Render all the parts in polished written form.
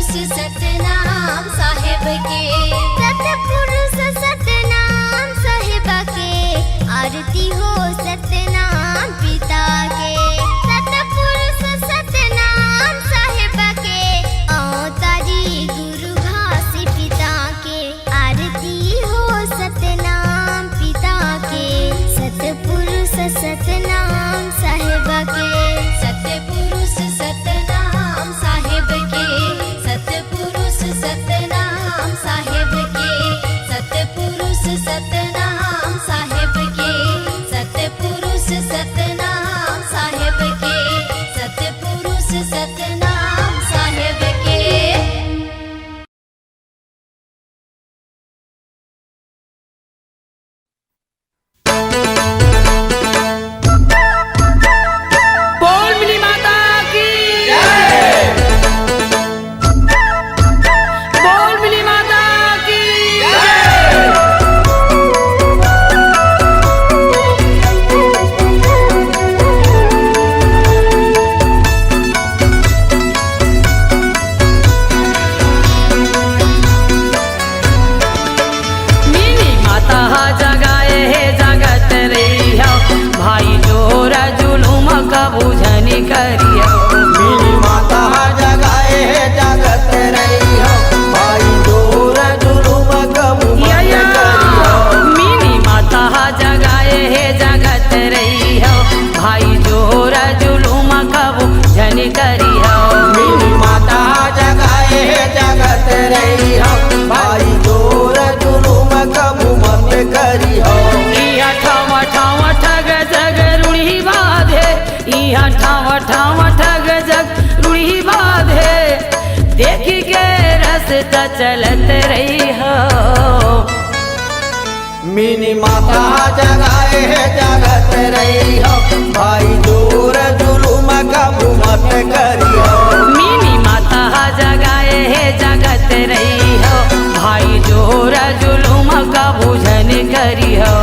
सतपुरुष सतनाम साहेब के, सतपुरुष सतनाम साहेब के, आरती हो सतनाम पिता के। सतपुरुष सतनाम साहेब के, अवतारी गुरु घासी पिता के, आरती हो सतनाम पिता के। सतपुरुष सतनाम साहेब के, सतपुरुष सतनाम साहेब के, सतपुरुष सतनाम साहेब के, सतपुरुष सतनाम साहेब के, सतपुरुष सतनाम साहेब के, सतपुरुष सतनाम साहेब के। बोल मिनी माता की बोल मिनी माता की मिनी माता जगाए है जगत रही हो भाई जोरा जुलूम का बुझनी करियो। मिनी माता जगाए है जगत रही हो भाई दूर जुलूम कबू मिनी माता जगाए है जगत रही हो भाई जोरा जुलूम का बुझनी करियो। मिनी माता जगाए है जगत रही हो भाई दूर जुलूम कबू मत करी हो। इहा ठाव ठाव ठग जग रुढ़ी बाधे, इहा ठाव ठाव ठग जग रुढ़ी बाधे, देखी के रास्ता चलत रही हो। मिनी माता जगाए है जगत रही हो भाई दूर जुलूम कबू मत करी हो। मिनी माता जगाए है जगत रही हो भाई जोरा जुलूम का बुझन करी हो।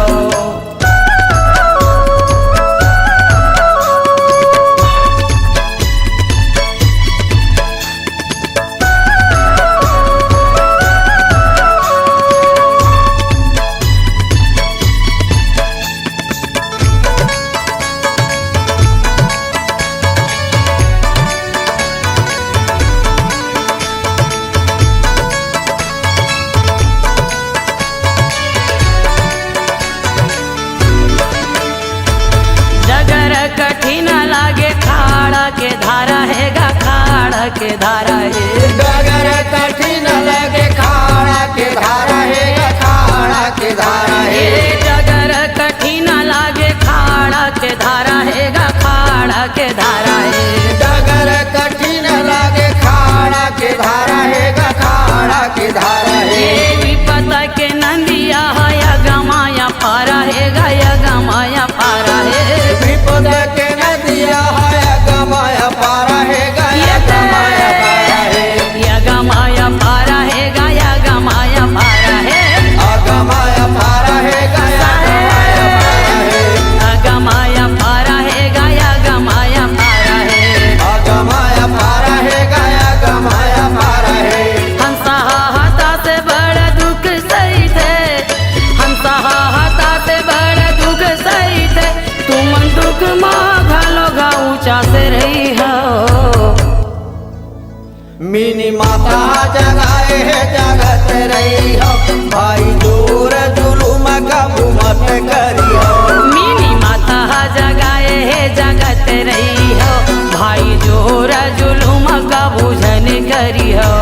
जगर कठिन लागे खाड़ा के धारा है गा खाड़ा के धारा है। डगर कठिन लगे खाड़ा के धारा है खाड़ा के धारा है। ए जगर कठिन लागे खाड़ा के धारा है गा खाड़ा के धारा है। डगर कठिन लगे खाड़ा के धारा है खाड़ा के धारा है। ए विपत के नंदिया है गमाया पारा है गया गमाया पारा है। विपद के नदिया है गमाया पारा है गया गमाया पारा है। या गमाया पारा है गया गमाया पारा है। अगमाया पारा है गया गमाया पारा है। गमाया पारा है गया गमाया पारा है। अगमाया पारा है गया गमाया पारा है। हंसा हाथा से बड़ा दुख सही थे, हंसा हाथा से बड़ा दुख सही थे, तुम दुख माँ घालो गा ऊंचा से रही हो। मिनी माता जगाए है जगत रही हो भाई दूर जुलूम कबू मत करी हो। मिनी माता जगाए है जगत रही हो भाई जोरा जुलूम का बुझन करी हो।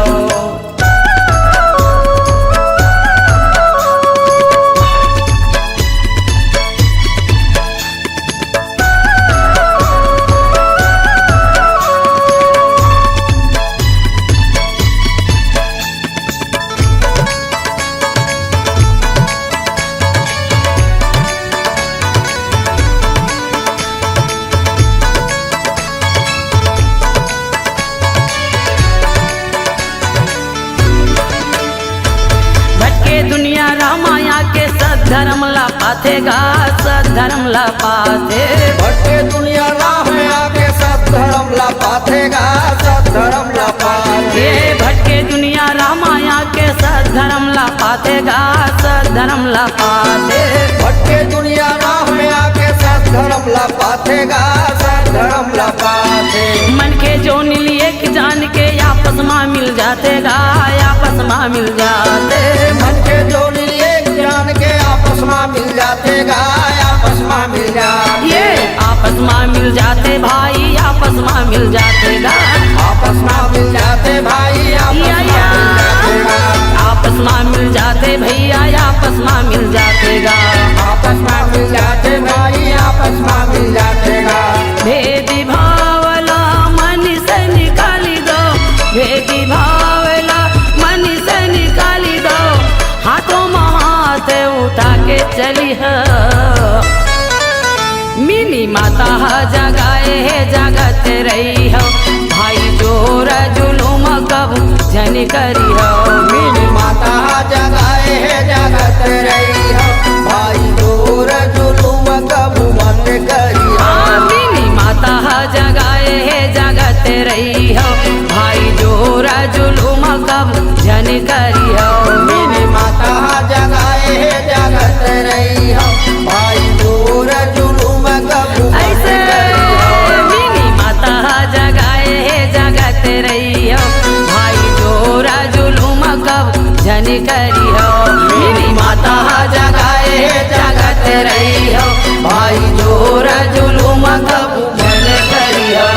दुनिया रामाया के सद्धर्म ला पाथेगा, सद्धर्म ला पाथे। भटके दुनिया रामाया के सद्धर्म ला पाथेगा, सद्धर्म ला पाथे। ये भटके पातेगा सद्धर्म लपाते। भटके दुनिया राह में आके सद्धर्म लपातेगा सद्धर्म लपाते। मन के जो लिए कि जान के आपस में मिल जातेगा आपस में मिल जाते। मन के जो लिए जान के आपस में मिल जातेगा आपस में मिल जाते। ये आपस में मिल जाते भाई आपस में मिल जातेगा आपस में मिल जाते भाई आपस में मिल जातेगा। आपस में मिल जाते भैया आपस में मिल जातेगा। आपस में मिल जाते भाई आपस में मिल जातेगा। भेदी भावला मन से निकाली दो भेदी भावला मन से निकाली दो। हाथों में हाथ उठा के चली है मिनी माता जगाए है जगत रही हो भाई जोर जुलूम कब जन करी हो। मिनी माता जगाए है जगत रही हो भाई जोर जुलूम कब मत करी हो। मिनी माता जगाए है जगत रही हो भाई जोर जुलूम कब जन करी हो। मिनी माता जगाए है जगत रही हो भाई जोर जुलूम कब ऐसे मिनी माता जगाए है जगत रही हो भाई जोरा जुलूम कब जन करी हो। मिनी माता जगाए है जगत रही हो भाई जोरा जुलूम कब जन करी हो।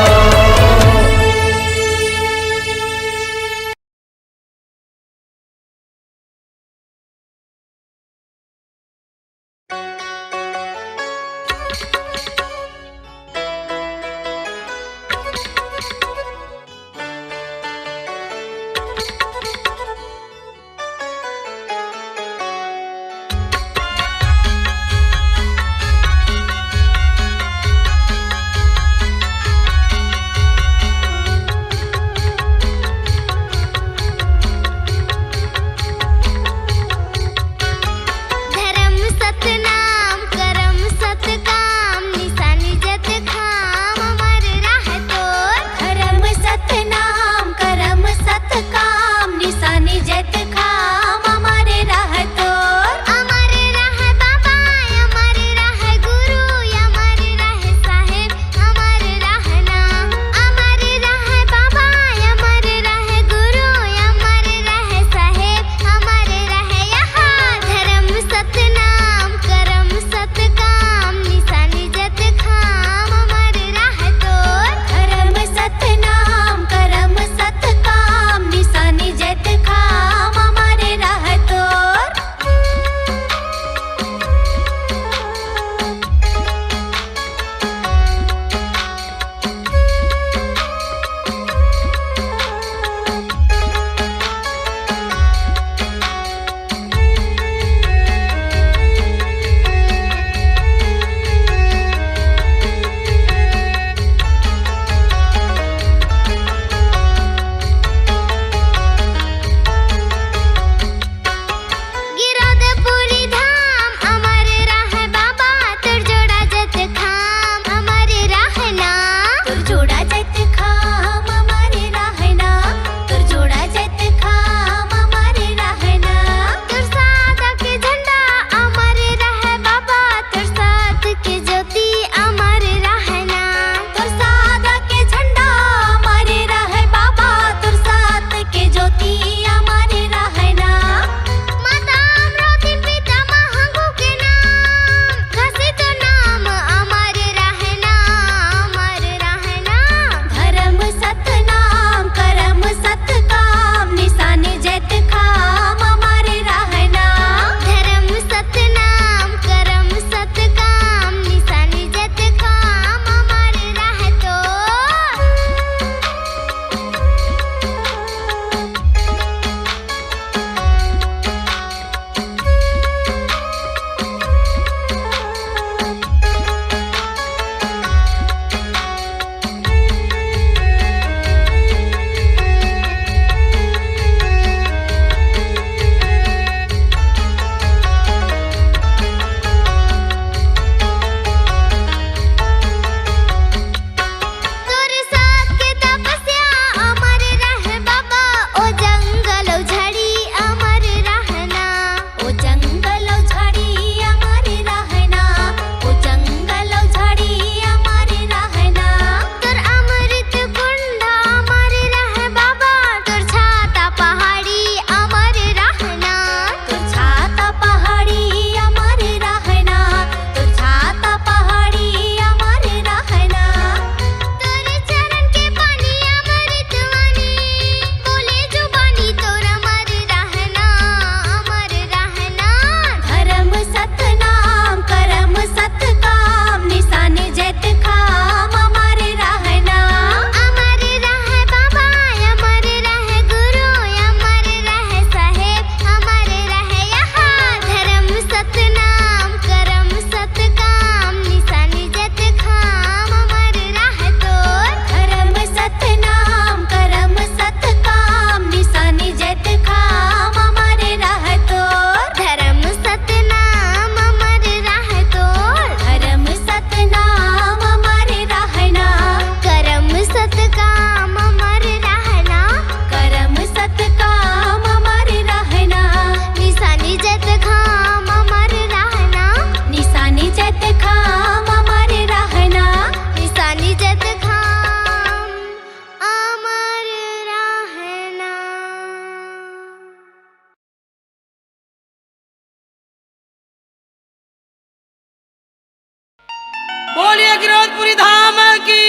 गिरोधपुरी धाम की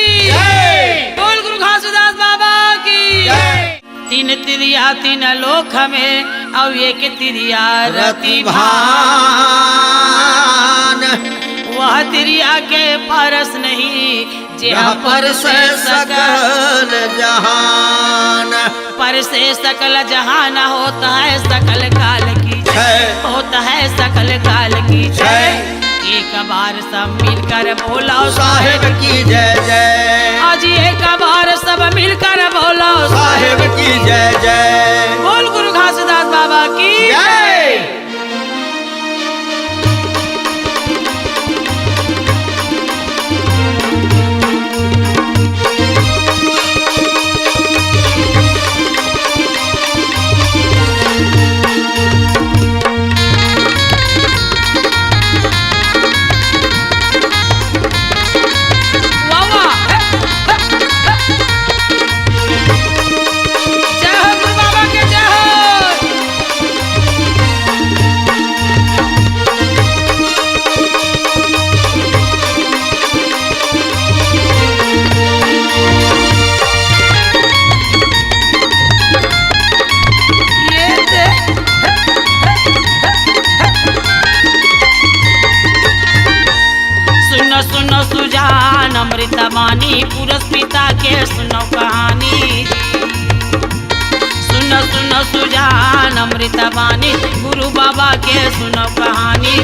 बोल गुरु घासीदास बाबा की तीन तिरिया तीन लोक में अब एक तिरिया रति भान वह तिरिया के परस नहीं जहाँ पर से सकल जहान पर से सकल जहान होता है सकल काल की जय होता है सकल काल की जय एक बार सब मिलकर बोलो साहेब की जय जय आज एक बार सब मिलकर बोलो साहेब की जय जय बोल गुरु घासीदास बाबा की जय अमृतवाणी पुरुष पिता के सुनो कहानी सुनो सुनो सुजान अमृतवाणी गुरु बाबा के सुनो कहानी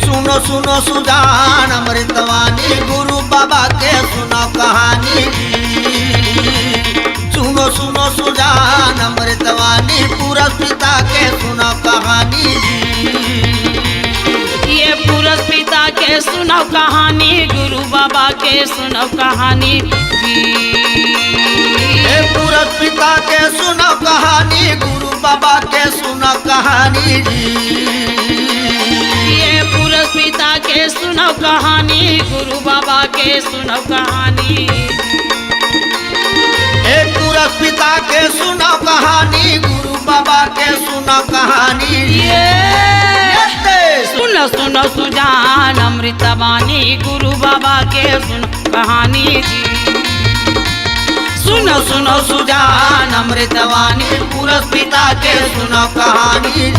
सुनो सुनो सुजान अमृतवाणी गुरु बाबा के सुनो कहानी सुनो सुनो सुजान अमृतवाणी पुरुष पिता के सुनो कहानी ये पुरुष पिता के सुनो कहानी गुरु बाबा के सुनो कहानी ये पुरुष पिता के सुनो कहानी गुरु बाबा के सुनो कहानी ये पुरुष पिता के सुनो कहानी गुरु बाबा के सुनो कहानी ये पुरुष पिता के सुनो कहानी गुरु बाबा के सुनो कहानी सुनो सुनो सुजान अमृतवाणी गुरु बाबा के सुनो कहानी सुनो सुनो सुजान अमृतवाणी पुरुष पिता के सुनो कहानी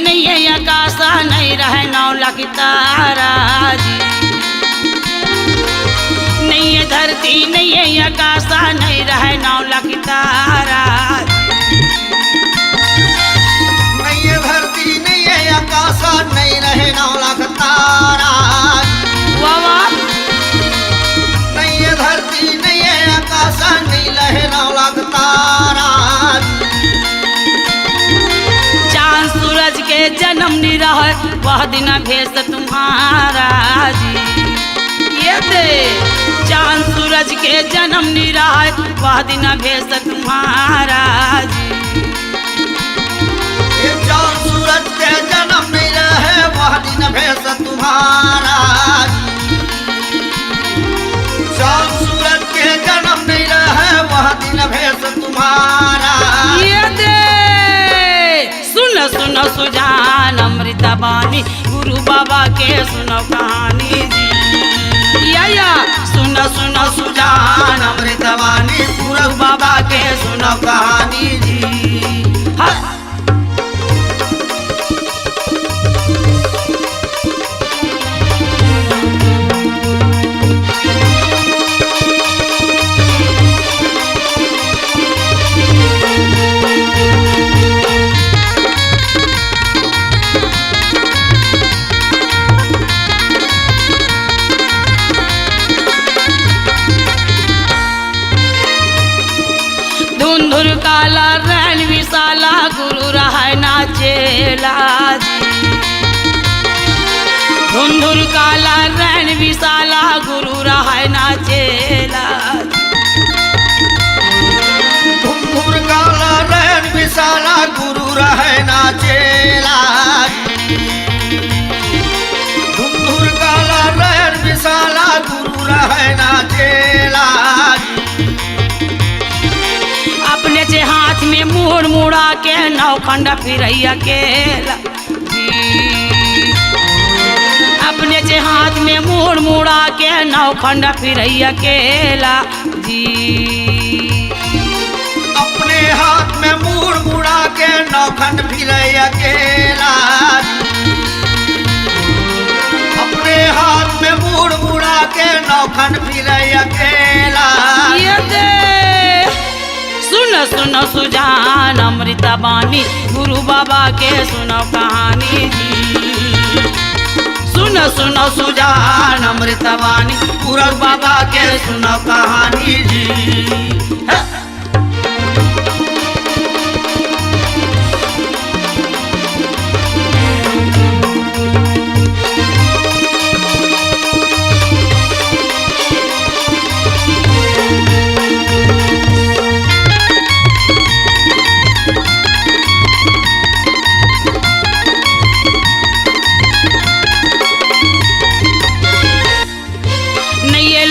नहीं है आकाशा नहीं रहे नौला की तारा जी नहीं है धरती नहीं है आकाशा नहीं रहे नौला की तारा नहीं है धरती नहीं है आकाशा नहीं रहे नौला की तारा वाह नहीं है धरती नहीं है आकाशा नहीं रहे नौला की तारा सूरज के जन्म निरह वह दिन भेष तुम्हारा जी ये दे चांद सूरज के जन्म निरह वह दिन भेष तुम्हारा जी ये चांद सूरज के जन्म निरह वह दिन भेष तुम्हारा चांद सूरज के जन्म निरह वह दिन भेष तुम्हारा ये दे सुनो सुनो सुजान अमृतवाणी गुरु बाबा के सुनो कहानी जी या सुनो सुनो सुजान अमृतवाणी गुरु बाबा के सुनो कहानी जी धुंधुर काला रैन विशाला गुरु रहा नाचेला जी धुंधुर काला रैन विशाला गुरु रहाय नाचेला धुंधुर काला रैन विशाला गुरु रहे नाचेला धुंधुर काला रैन विशाला गुरु रहे नाचेला अपने से हाथ में मुड़ मुड़ा के नौखंड फिरैया केला अपने से हाथ में मुड़ मुड़ा के नौखंड फिरैया केला जी अपने हाथ में मुड़ मुड़ा के नौखंड फिरे अकेला अपने हाथ में मुड़ मुड़ा के नौखंड फिरे अकेला ये दे सुन सुन सुजान अमृता बानी गुरु बाबा के सुनो कहानी जी सुन सुन सुजान अमृता बानी गुरु बाबा के सुनो कहानी जी है।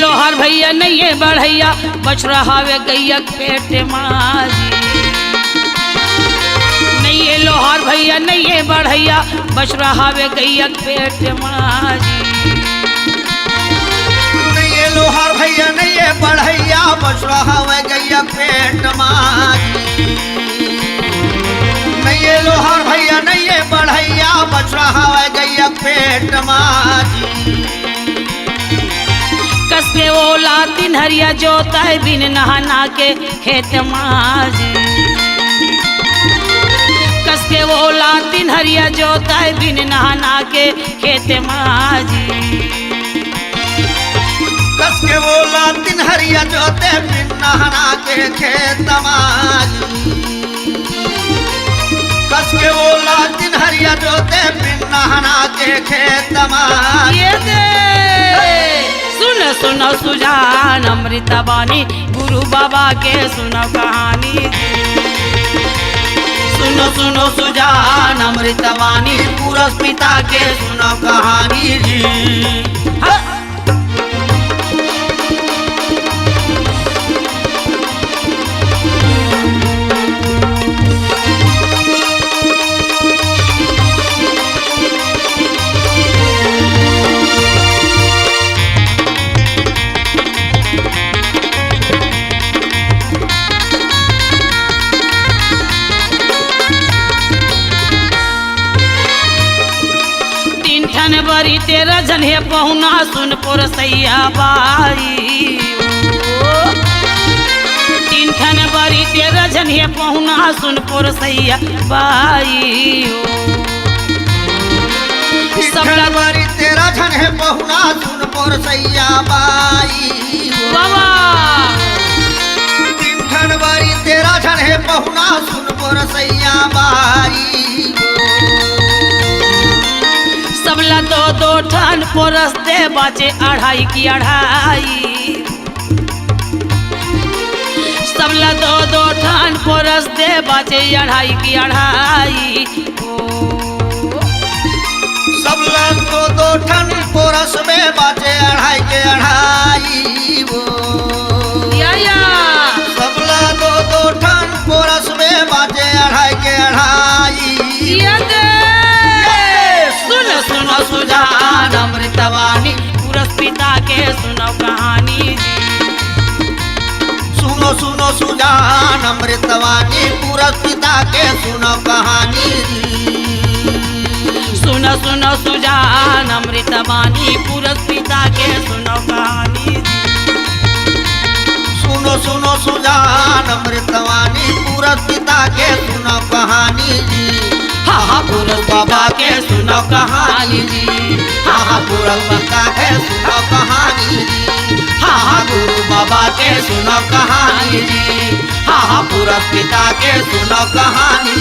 लोहार भैया नहीं बढ़ैया बच रहावे गैया पेट माजी नहीं लोहार भैया नहीं बढ़ैया बच रहावे गैया पेट माजी नहीं लोहार भैया नहीं बढ़ैया बच रहावे गैया पेट माजी नहीं लोहार भैया नहीं बढ़ैया बच रहावे गैया पेट माजी कसके ओला तीन हरिया जोता बिन नहाना के खेत माजी कसके ओला तीन हरिया जोता बिन नहाना के खेत माजी कसके बोला तीन हरिया जोते बिन नहाना के खेत माजी कसके बोला तीन हरिया जोते बिन नहाना के खेत माजी ये दे सुन सुनो सुजान अमृता बानी गुरु बाबा के सुनो कहानी सुनो सुनो सुजान अमृता बानी पुरस पिता के सुनो कहानी जी हाँ। बरी तेरा जने पहुना सुन पुर सैया बाई तीन ठन बरी तेरा जने पहुना सुन पुर सैया बाई सबला बरी तेरा जने पहुना सुन पुर सैया बाई बाबा तीन ठन बरी तेरा जने पहुना सुन पुर सैया बाई सबला दो दो ठन पोरस दे बाचे अढ़ाई की अढ़ाई सबला दो दो ठन पोरस दे बाचे अढ़ाई की अढ़ाई सबला दो दो ठन पोरस में बाचे अढ़ाई के अढ़ाई या सबला दो दो ठन पोरस में बाचे अढ़ाई के अढ़ाई सुनो सुजान अमृतवाणी पुरस पिता के सुनो कहानी सुनो सुनो सुजान अमृतवाणी पुरस पिता के सुनो कहानी सुनो सुनो सुजान अमृतवाणी पुरस पिता के सुनो कहानी सुनो सुनो सुजान अमृतवाणी पुरस पिता के सुनो कहानी हाँ हाँ पुरस बाबा के सुनो कहानी जी हाँ हाँ पुरस बाबा के सुनो कहानी हाँ हाँ गुरु बाबा के सुनो कहानी हाँ हाँ पुरस पिता के सुनो कहानी।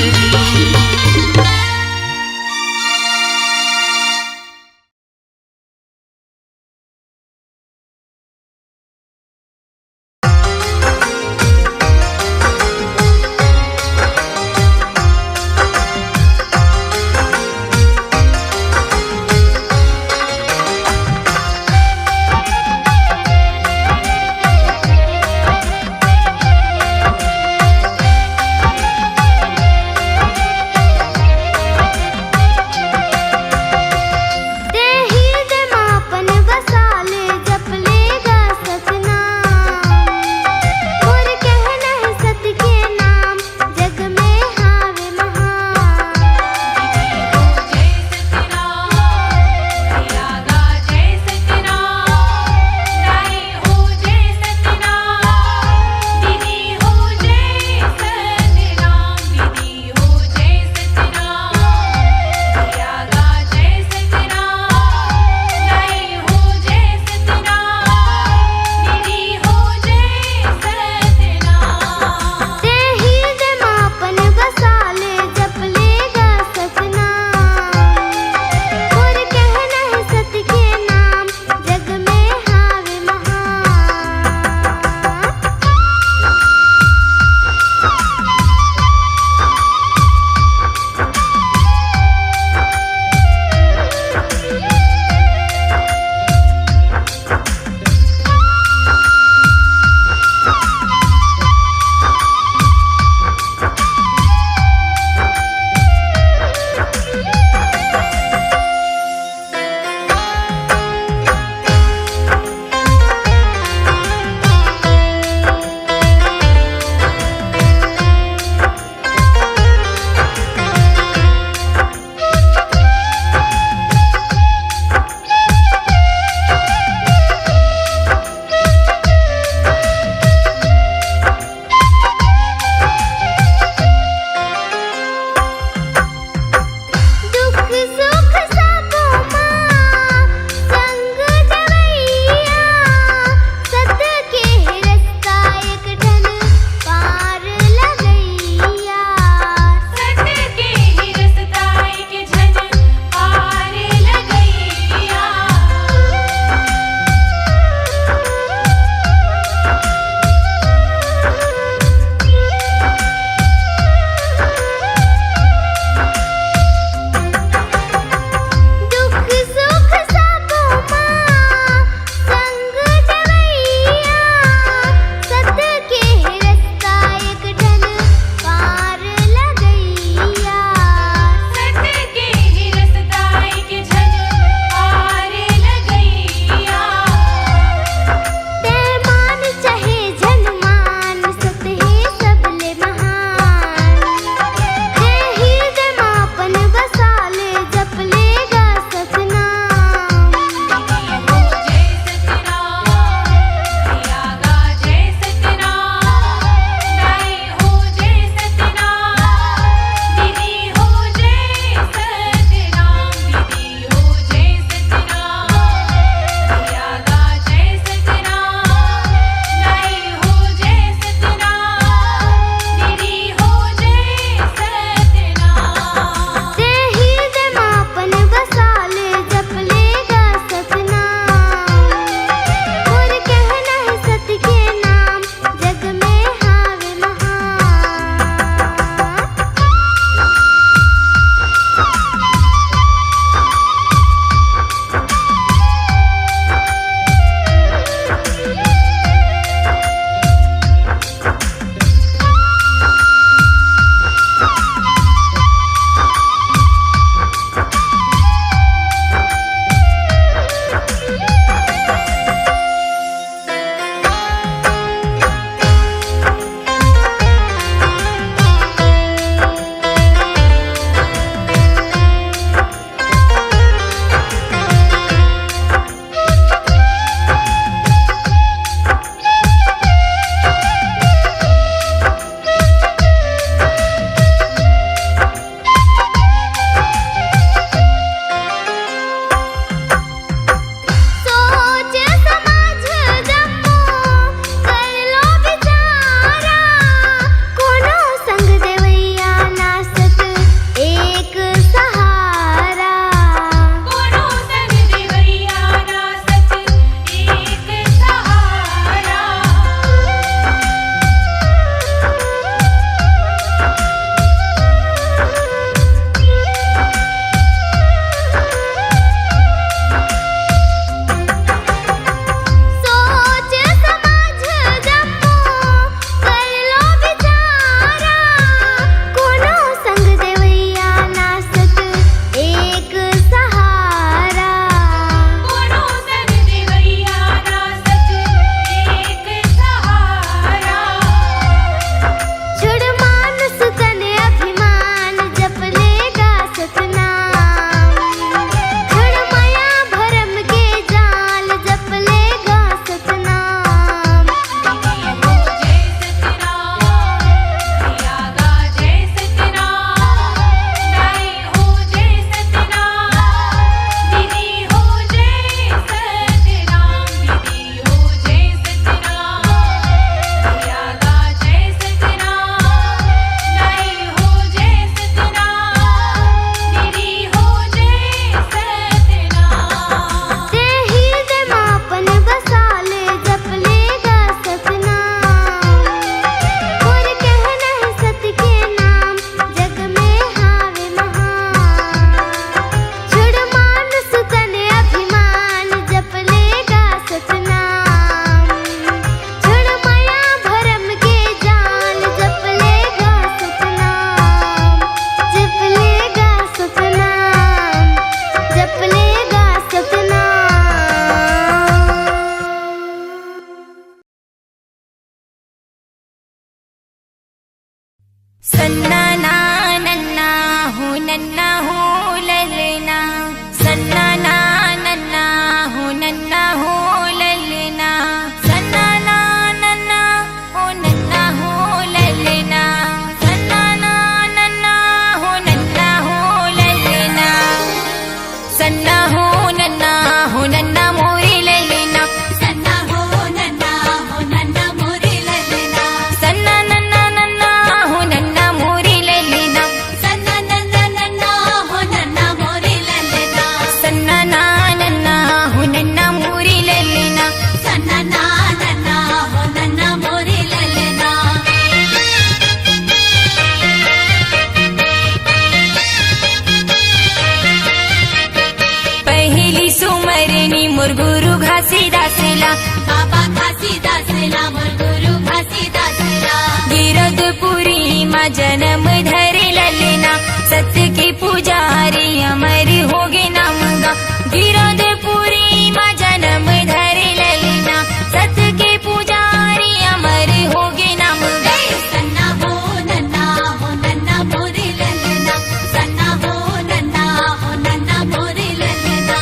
बाबा घासीदासला मोर गुरु घासीदासला गिरधपुरी मा जन्म धरे ललना सत्य के पुजारी अमर होगे नाम गा गिरधपुरी मा जन्म धरे ललना सत्य के पुजारी अमर होगे नाम गा सन्ना हो नन्ना मोरे ललना सन्ना हो नन्ना मोरे ललना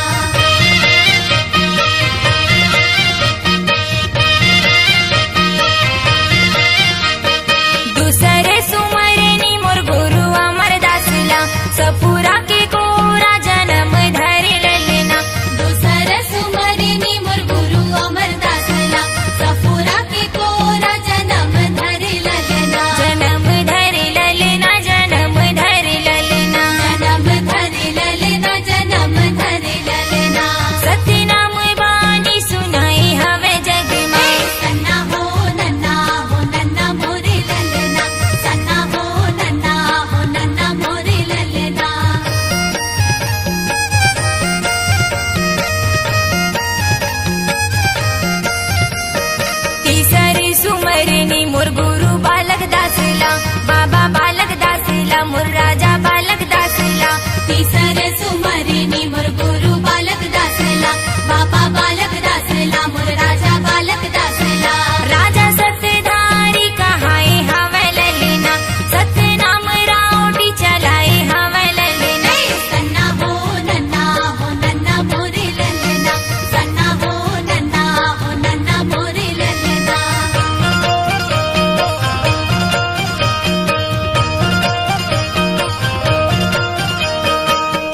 दूसरे सुमरनी मोर गुरु अमरदासला सपुरा के कोरा जन्म धरे ललना दूसर सुमरिनी मोर गुरु अमरदासला सफुरा के कोरा जन्म धरे ललना जन्म धरे ललना जन्म धरे ललना जन्म धरे ललना सत्य नाम बानी सुनाई हवे जग में सन्ना हो नन्ना मोरे ललना सन्ना हो नन्ना मोरे ललना तीसरी सुमरनी मोर गुरु बालक दासला बाबा बालक दासला मोर राजा बालक दासला तीसर सुमरिनी मोर गुरु बालक दासला बाबा बालक दासला मोर राजा बालक दासला राजा सत्यधारी कहाए हवे ललना सत्य नाम राउटी चलाए हवे ललना सन्ना हो नन्ना मोरे ललना सन्ना हो नन्ना मोरे ललना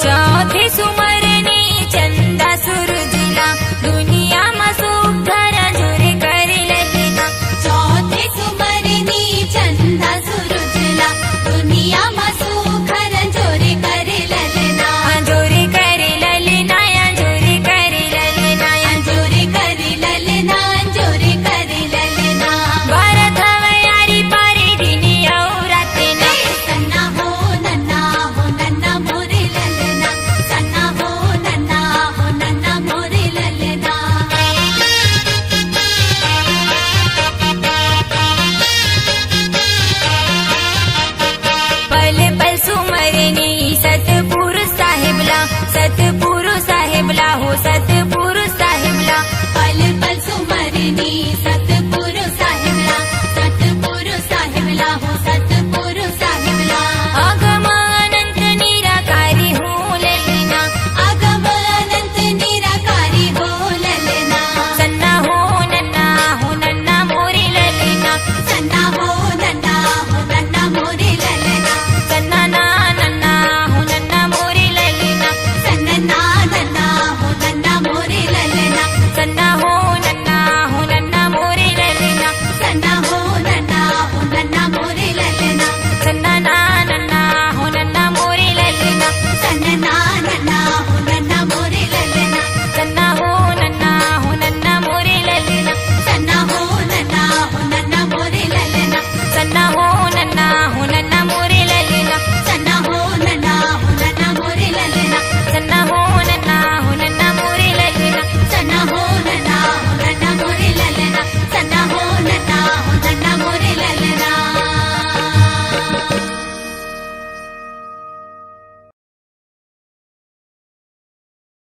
चौथे सुमरनी चंदा सूरजला दुनिया में सुख धरा झुरे करे ललना चौथे सुमरिनी चंदा सुरुजला दुनिया मा सुखर जोरे करे ललना जोरे करे ललना जोरे करे ललना जोरे करे ललना जोरे करे ललना भारत हवयारी पारे दिनी और राते ने सन्ना हो नन्ना मोरे ललना सन्ना हो नन्ना मोरे ललना पल पल सुमरनी सतपुर साहिबला सतपुर